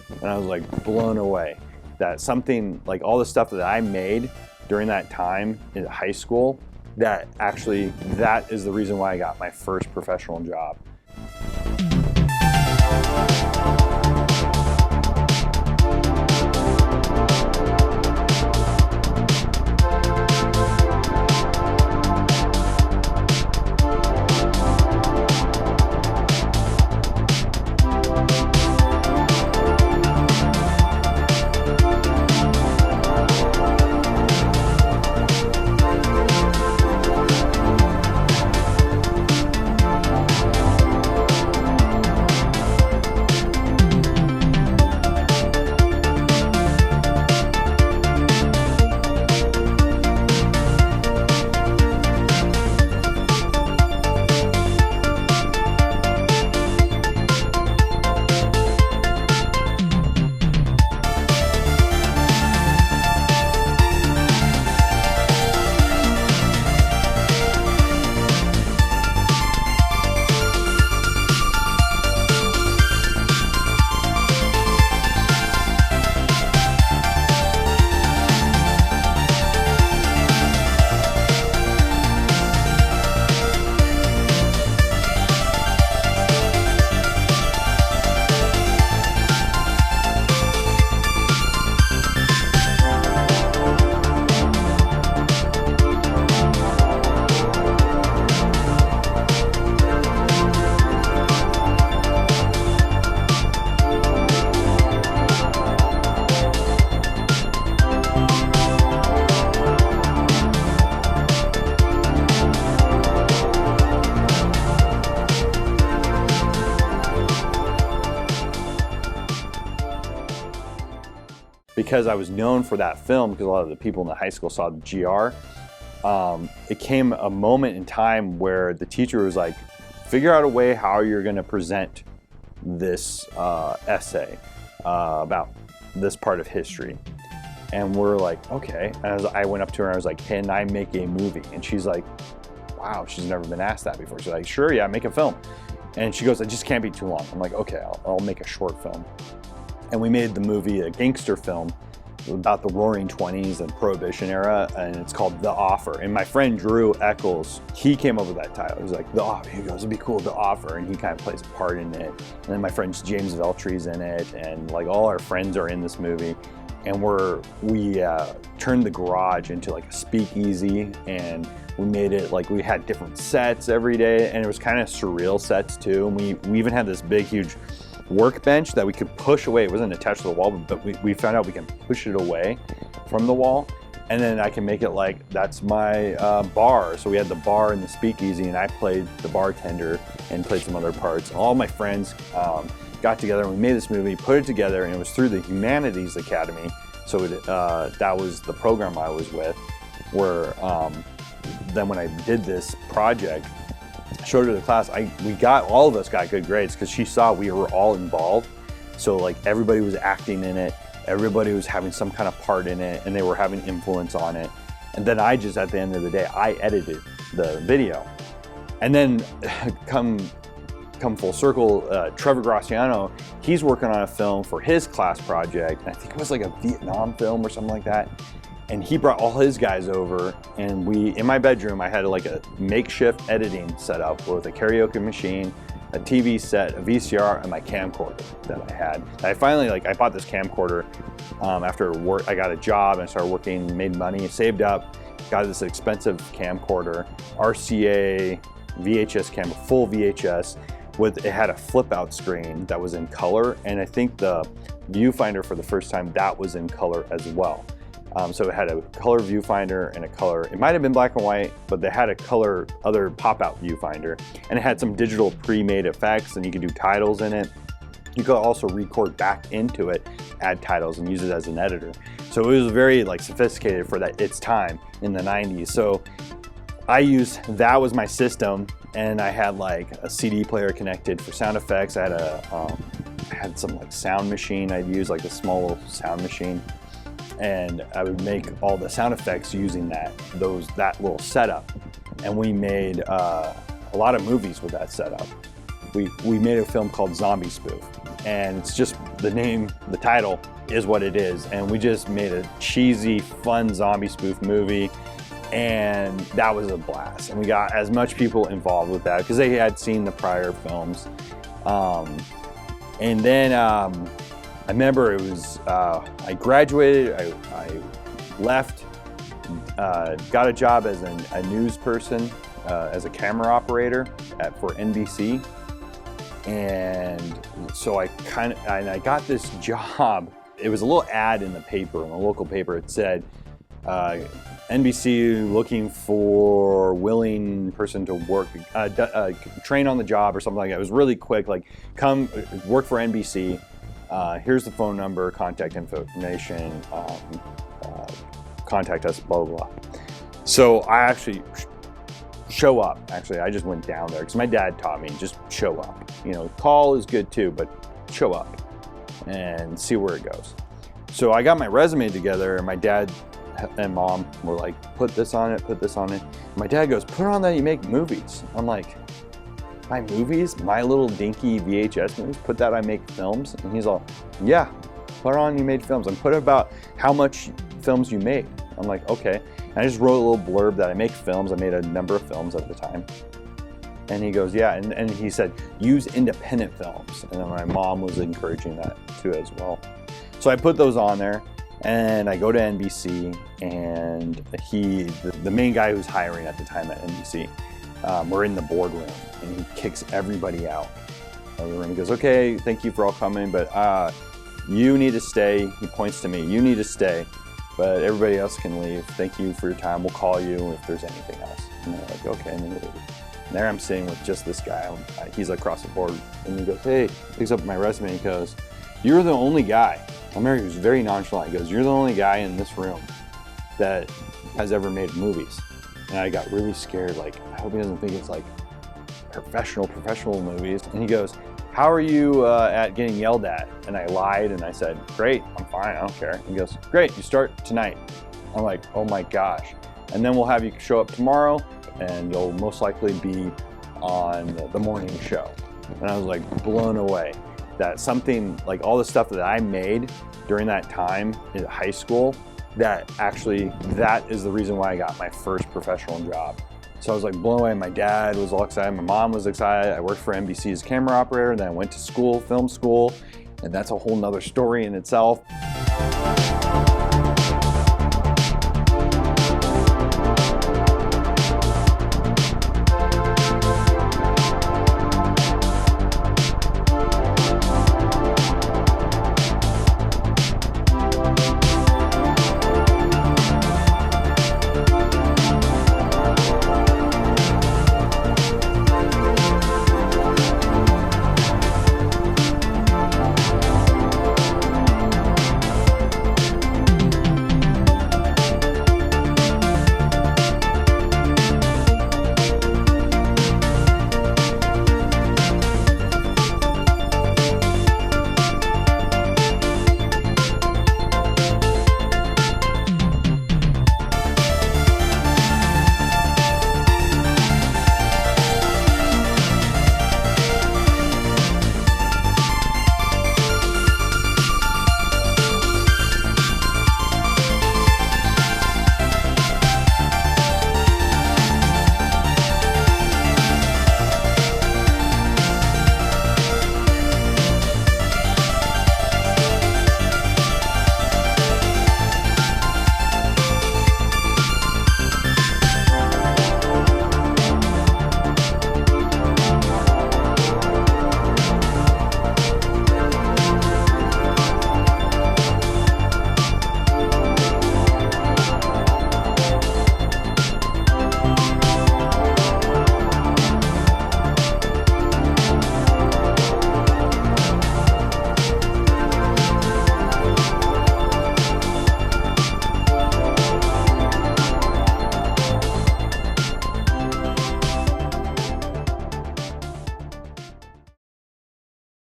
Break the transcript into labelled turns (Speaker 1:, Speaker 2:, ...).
Speaker 1: And I was like blown away that something like all the stuff that I made during that time in high school, that is the reason why I got my first professional job. Because I was known for that film, because a lot of the people in the high school saw the GR, it came a moment in time where the teacher was like, figure out a way how you're going to present this essay about this part of history. And we're like, okay. And I went up to her and I was like, can I make a movie? And she's like, wow, she's never been asked that before. She's like, sure, yeah, make a film. And she goes, it just can't be too long. I'm like, okay, I'll make a short film. And we made the movie, a gangster film about the Roaring 20s and Prohibition era, and it's called The Offer. And my friend Drew Eccles, he came up with that title. He was like, The Offer. He goes, it'd be cool, The Offer. And he kind of plays a part in it. And then my friend James Veltry's in it, and like all our friends are in this movie. And we turned the garage into like a speakeasy, and we made it like we had different sets every day, and it was kind of surreal sets too. And we even had this big, huge workbench that we could push away. It wasn't attached to the wall, but we found out we can push it away from the wall, and then I can make it like that's my bar. So we had the bar and the speakeasy, and I played the bartender and played some other parts. All my friends got together and we made this movie, put it together, and it was through the Humanities Academy. So that was the program I was with, where then when I did this project, showed her the class, all of us got good grades because she saw we were all involved. So like everybody was acting in it, everybody was having some kind of part in it, and they were having influence on it. And then I just, at the end of the day, I edited the video. And then come full circle, Trevor Graciano, he's working on a film for his class project. I think it was like a Vietnam film or something like that. And he brought all his guys over, and in my bedroom, I had like a makeshift editing setup with a karaoke machine, a TV set, a VCR, and my camcorder that I had. I finally, I bought this camcorder after work. I got a job and I started working, made money, saved up, got this expensive camcorder, RCA, VHS camera, full VHS. It had a flip out screen that was in color, and I think the viewfinder for the first time, that was in color as well. So it had a color viewfinder and a color, it might have been black and white, but they had a color other pop-out viewfinder, and it had some digital pre-made effects, and you could do titles in it. You could also record back into it, add titles, and use it as an editor. So it was very sophisticated for its time in the 90s. So that was my system, and I had a CD player connected for sound effects. I had some sound machine I'd use, a small little sound machine. And I would make all the sound effects using that little setup. And we made a lot of movies with that setup. We made a film called Zombie Spoof. and it's just the name, the title is what it is. And we just made a cheesy, fun zombie spoof movie, and that was a blast. And we got as much people involved with that because they had seen the prior films. And then I remember it was, I graduated, I left, got a job as a news person, as a camera operator for NBC. And so I got this job. It was a little ad in the paper, in the local paper. It said, NBC looking for willing person to work, train on the job or something like that. It was really quick, like come work for NBC. Here's the phone number, contact information, contact us, blah, blah, blah. So I actually show up. Actually, I just went down there because my dad taught me, just show up. You know, call is good too, but show up and see where it goes. So I got my resume together, and my dad and mom were like, put this on it, put this on it. And my dad goes, put on that you make movies. I'm like, my movies? My little dinky VHS movies? Put that I make films? And he's all, yeah, put on you made films. And put about how much films you made. I'm like, okay. And I just wrote a little blurb that I make films. I made a number of films at the time. And he goes, yeah, and he said, use independent films. And then my mom was encouraging that too as well. So I put those on there, and I go to NBC, and the main guy who's hiring at the time at NBC, we're in the boardroom, and he kicks everybody out of the room. He goes, okay, thank you for all coming, but you need to stay. He points to me, you need to stay, but everybody else can leave. Thank you for your time. We'll call you if there's anything else. And they're like, okay. And there I'm sitting with just this guy. He's across the board, and he goes, hey, picks up my resume, and he goes, you're the only guy. I remember he was very nonchalant. He goes, you're the only guy in this room that has ever made movies. And I got really scared, like, I hope he doesn't think it's like professional movies. And he goes, how are you at getting yelled at? And I lied, and I said, great, I'm fine, I don't care. He goes, great, you start tonight. I'm like, oh my gosh. And then we'll have you show up tomorrow, and you'll most likely be on the morning show. And I was like blown away that something like all the stuff that I made during that time in high school, that is the reason why I got my first professional job. So I was like blown away. My dad was all excited, my mom was excited. I worked for NBC as camera operator, then I went to school, film school, and that's a whole nother story in itself.